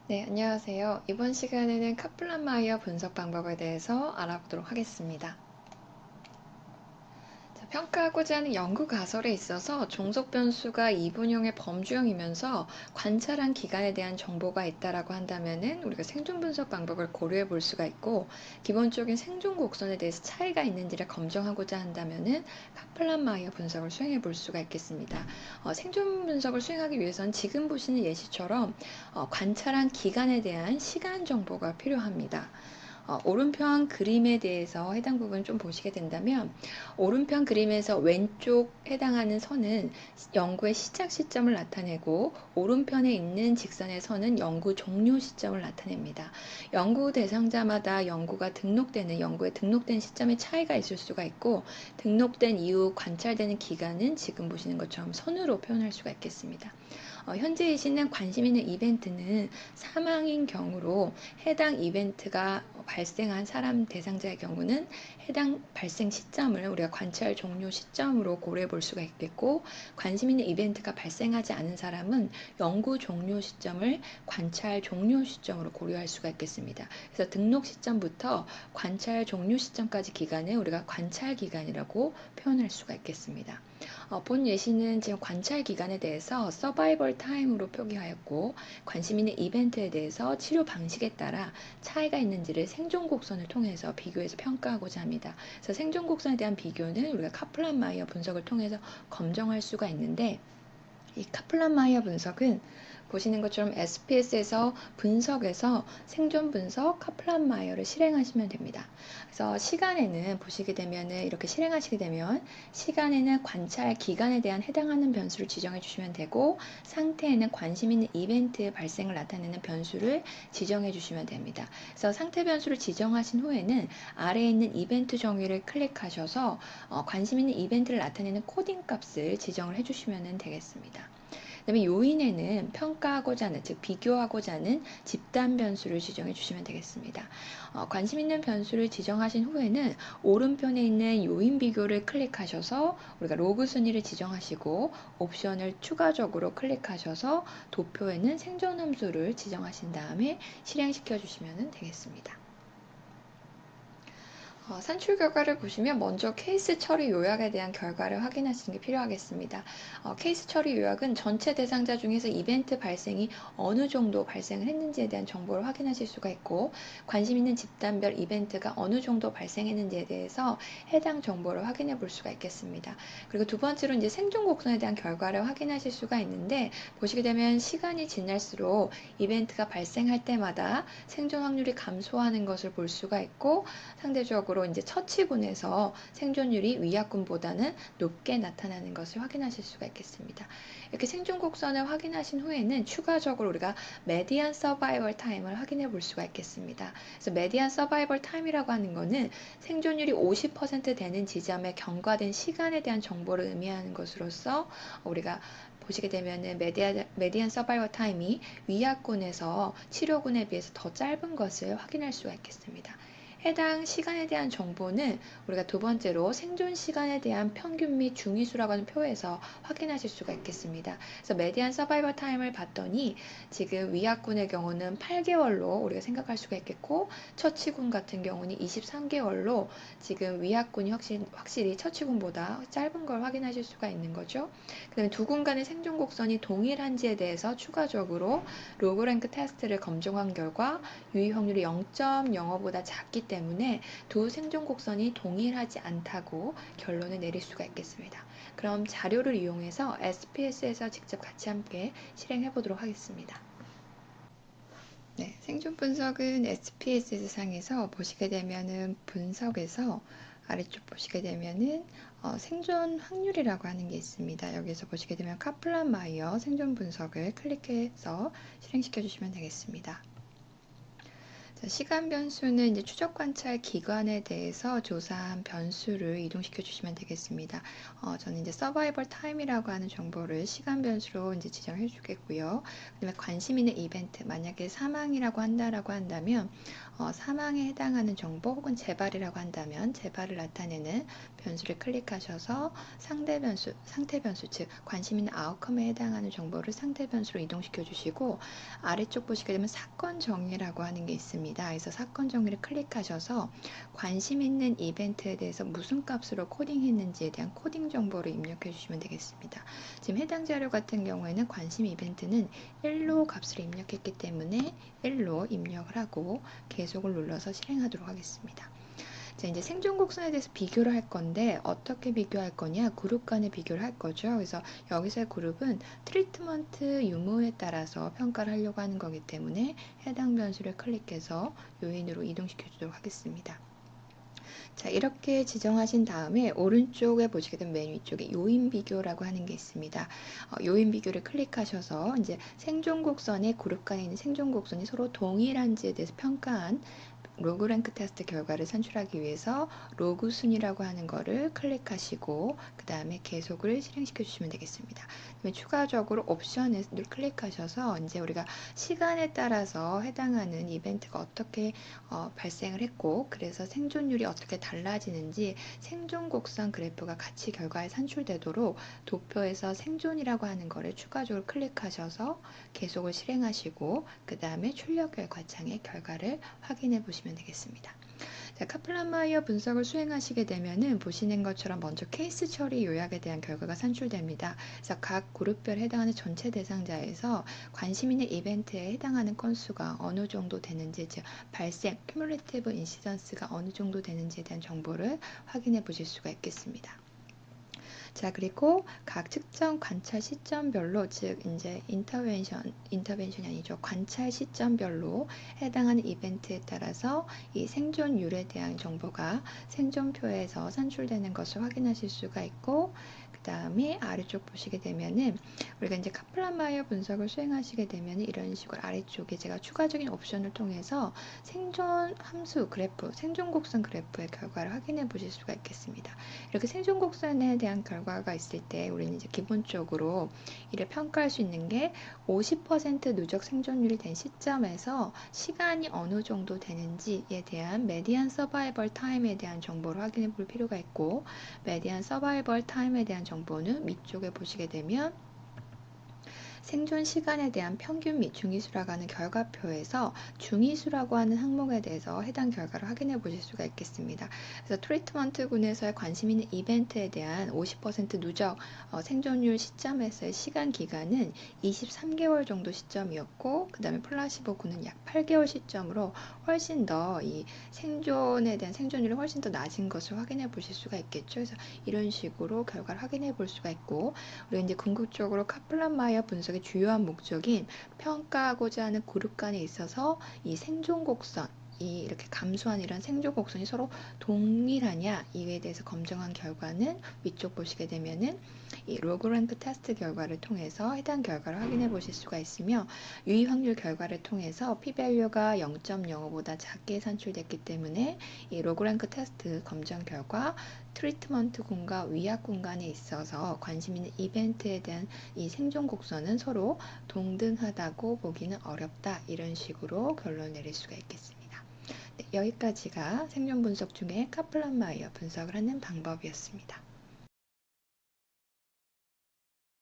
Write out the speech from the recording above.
네, 안녕하세요. 이번 시간에는 카플란마이어 분석 방법에 대해서 알아보도록 하겠습니다. 자, 평가하고자 하는 연구 가설에 있어서 종속 변수가 이분형의 범주형이면서 관찰한 기간에 대한 정보가 있다라고 한다면은 우리가 생존 분석 방법을 고려해 볼 수가 있고, 기본적인 생존 곡선에 대해서 차이가 있는지를 검증하고자 한다면은 카플란마이어 분석을 수행해 볼 수가 있겠습니다. 생존 분석을 수행하기 위해서는 지금 보시는 예시처럼 관찰한 기간에 대한 시간 정보가 필요합니다. 오른편 그림에 대해서 해당 부분 좀 보시게 된다면, 오른편 그림에서 왼쪽 해당하는 선은 연구의 시작 시점을 나타내고, 오른편에 있는 직선의 선은 연구 종료 시점을 나타냅니다. 연구 대상자마다 연구에 등록된 시점에 차이가 있을 수가 있고, 등록된 이후 관찰되는 기간은 지금 보시는 것처럼 선으로 표현할 수가 있겠습니다. 현재 시는 관심 있는 이벤트는 사망인 경우로, 해당 이벤트가 발생한 사람 대상자의 경우는 해당 발생 시점을 우리가 관찰 종료 시점으로 고려해 볼 수가 있겠고, 관심 있는 이벤트가 발생하지 않은 사람은 연구 종료 시점을 관찰 종료 시점으로 고려할 수가 있겠습니다. 그래서 등록 시점부터 관찰 종료 시점까지 기간을 우리가 관찰 기간이라고 표현할 수가 있겠습니다. 본 예시는 지금 관찰 기간에 대해서 서바이벌 타임으로 표기하였고, 관심 있는 이벤트에 대해서 치료 방식에 따라 차이가 있는지를 생존 곡선을 통해서 비교해서 평가하고자 합니다. 그래서 생존 곡선에 대한 비교는 우리가 카플란-마이어 분석을 통해서 검증할 수가 있는데, 이 카플란-마이어 분석은 보시는 것처럼 SPS에서 분석에서 생존 분석 카플란-마이어를 실행하시면 됩니다. 그래서 시간에는 보시게 되면은 이렇게 실행하시게 되면, 시간에는 관찰 기간에 대한 해당하는 변수를 지정해 주시면 되고, 상태에는 관심 있는 이벤트 발생을 나타내는 변수를 지정해 주시면 됩니다. 그래서 상태 변수를 지정하신 후에는 아래에 있는 이벤트 정의를 클릭하셔서 관심 있는 이벤트를 나타내는 코딩 값을 지정을 해 주시면 되겠습니다. 그다음에 요인에는 평가하고자 하는, 즉 비교하고자 하는 집단 변수를 지정해 주시면 되겠습니다. 관심 있는 변수를 지정하신 후에는 오른편에 있는 요인 비교를 클릭하셔서 우리가 로그 순위를 지정하시고, 옵션을 추가적으로 클릭하셔서 도표에는 생존 함수를 지정하신 다음에 실행시켜 주시면 되겠습니다. 산출 결과를 보시면 먼저 케이스 처리 요약에 대한 결과를 확인하시는 게 필요하겠습니다. 케이스 처리 요약은 전체 대상자 중에서 이벤트 발생이 어느 정도 발생을 했는지에 대한 정보를 확인하실 수가 있고, 관심 있는 집단별 이벤트가 어느 정도 발생했는지에 대해서 해당 정보를 확인해 볼 수가 있겠습니다. 그리고 두 번째로 이제 생존 곡선에 대한 결과를 확인하실 수가 있는데, 보시게 되면 시간이 지날수록 이벤트가 발생할 때마다 생존 확률이 감소하는 것을 볼 수가 있고, 상대적으로 이제 처치군에서 생존율이 위약군보다는 높게 나타나는 것을 확인하실 수가 있겠습니다. 이렇게 생존 곡선을 확인하신 후에는 추가적으로 우리가 메디안 서바이벌 타임을 확인해 볼 수가 있겠습니다. 그래서 메디안 서바이벌 타임이라고 하는 거는 생존율이 50% 되는 지점에 경과된 시간에 대한 정보를 의미하는 것으로서, 우리가 보시게 되면은 메디안 서바이벌 타임이 위약군에서 치료군에 비해서 더 짧은 것을 확인할 수가 있겠습니다. 해당 시간에 대한 정보는 우리가 두 번째로 생존 시간에 대한 평균 및 중위수라고 하는 표에서 확인하실 수가 있겠습니다. 그래서 메디안 서바이벌 타임을 봤더니 지금 위약군의 경우는 8개월로 우리가 생각할 수가 있겠고, 처치군 같은 경우는 23개월로 지금 위약군이 확실히 처치군보다 짧은 걸 확인하실 수가 있는 거죠. 그 다음에 두 군 간의 생존 곡선이 동일한지에 대해서 추가적으로 로그랭크 테스트를 검증한 결과 유의 확률이 0.05보다 작기 때문에 두 생존 곡선이 동일하지 않다고 결론을 내릴 수가 있겠습니다. 그럼 자료를 이용해서 SPS에서 직접 같이 함께 실행해 보도록 하겠습니다. 네, 생존 분석은 SPS 상에서 보시게 되면은 분석에서 아래쪽 보시게 되면은 생존 확률이라고 하는 게 있습니다. 여기서 보시게 되면 카플란 마이어 생존 분석을 클릭해서 실행시켜 주시면 되겠습니다. 자, 시간 변수는 이제 추적 관찰 기간에 대해서 조사한 변수를 이동시켜 주시면 되겠습니다. 저는 이제 서바이벌 타임이라고 하는 정보를 시간 변수로 이제 지정해 주겠고요. 그다음에 관심 있는 이벤트, 만약에 사망이라고 한다면 사망에 해당하는 정보 혹은 재발이라고 한다면 재발을 나타내는 변수를 클릭하셔서 상태 변수, 즉 관심 있는 아웃컴에 해당하는 정보를 상태 변수로 이동시켜 주시고 아래쪽 보시게 되면 사건 정의라고 하는 게 있습니다. 그래서 사건 정의를 클릭하셔서 관심 있는 이벤트에 대해서 무슨 값으로 코딩했는지에 대한 코딩 정보를 입력해 주시면 되겠습니다. 지금 해당 자료 같은 경우에는 관심 이벤트는 1로 값을 입력했기 때문에 1로 입력을 하고 계속을 눌러서 실행하도록 하겠습니다. 자, 이제 생존 곡선에 대해서 비교를 할 건데 어떻게 비교할 거냐? 그룹 간의 비교를 할 거죠. 그래서 여기서의 그룹은 트리트먼트 유무에 따라서 평가를 하려고 하는 거기 때문에 해당 변수를 클릭해서 요인으로 이동시켜 주도록 하겠습니다. 자, 이렇게 지정하신 다음에 오른쪽에 보시게 되면 맨 위쪽에 요인 비교라고 하는 게 있습니다. 요인 비교를 클릭하셔서 이제 생존 곡선의 그룹 간에 있는 생존 곡선이 서로 동일한지에 대해서 평가한 로그 랭크 테스트 결과를 산출하기 위해서 로그 순이라고 하는 거를 클릭하시고 그 다음에 계속을 실행시켜 주시면 되겠습니다. 그다음에 추가적으로 옵션을 클릭하셔서 이제 우리가 시간에 따라서 해당하는 이벤트가 어떻게 발생을 했고 그래서 생존율이 어떻게 달라지는지 생존 곡선 그래프가 같이 결과에 산출되도록 도표에서 생존이라고 하는 거를 추가적으로 클릭하셔서 계속을 실행하시고 그 다음에 출력 결과 창의 결과를 확인해 보시면 되겠습니다. 자, 카플란-마이어 분석을 수행하시게 되면은 보시는 것처럼 먼저 케이스 처리 요약에 대한 결과가 산출됩니다. 그래서 각 그룹별에 해당하는 전체 대상자에서 관심 있는 이벤트에 해당하는 건수가 어느 정도 되는지, 즉 발생, 큐뮬레이티브 인시던스가 어느 정도 되는지에 대한 정보를 확인해 보실 수가 있겠습니다. 자, 그리고 각 측정 관찰 시점별로, 즉 이제 인터벤션이 아니죠. 관찰 시점별로 해당하는 이벤트에 따라서 이 생존율에 대한 정보가 생존표에서 산출되는 것을 확인하실 수가 있고, 그 다음에 아래쪽 보시게 되면은 우리가 이제 카플란-마이어 분석을 수행하시게 되면 이런 식으로 아래쪽에 제가 추가적인 옵션을 통해서 생존 함수 그래프, 생존 곡선 그래프의 결과를 확인해 보실 수가 있겠습니다. 이렇게 생존 곡선에 대한 결과가 있을 때 우리는 이제 기본적으로 이를 평가할 수 있는 게 50% 누적 생존율이 된 시점에서 시간이 어느 정도 되는지에 대한 메디안 서바이벌 타임에 대한 정보를 확인해 볼 필요가 있고, 메디안 서바이벌 타임에 대한 정보는 밑쪽에 보시게 되면 생존 시간에 대한 평균 및 중위수라고 하는 결과표에서 중위수라고 하는 항목에 대해서 해당 결과를 확인해 보실 수가 있겠습니다. 그래서 트리트먼트군에서의 관심 있는 이벤트에 대한 50% 누적 생존율 시점에서의 시간 기간은 23개월 정도 시점이었고, 그 다음에 플라시보군은 약 8개월 시점으로 훨씬 더 이 생존에 대한 생존율이 훨씬 더 낮은 것을 확인해 보실 수가 있겠죠. 그래서 이런 식으로 결과를 확인해 볼 수가 있고, 우리가 이제 궁극적으로 카플란-마이어 분석의 주요한 목적인 평가하고자 하는 그룹 간에 있어서 이 생존 곡선, 이 이렇게 감소한 이런 생존 곡선이 서로 동일하냐 이에 대해서 검증한 결과는 위쪽 보시게 되면은 이 로그 랭크 테스트 결과를 통해서 해당 결과를 확인해 보실 수가 있으며, 유의 확률 결과를 통해서 p-value가 0.05보다 작게 산출됐기 때문에 이 로그 랭크 테스트 검정 결과 트리트먼트군과 위약군 간에 있어서 관심 있는 이벤트에 대한 이 생존 곡선은 서로 동등하다고 보기는 어렵다, 이런 식으로 결론을 내릴 수가 있겠습니다. 네, 여기까지가 생존 분석 중에 카플란-마이어 분석을 하는 방법이었습니다.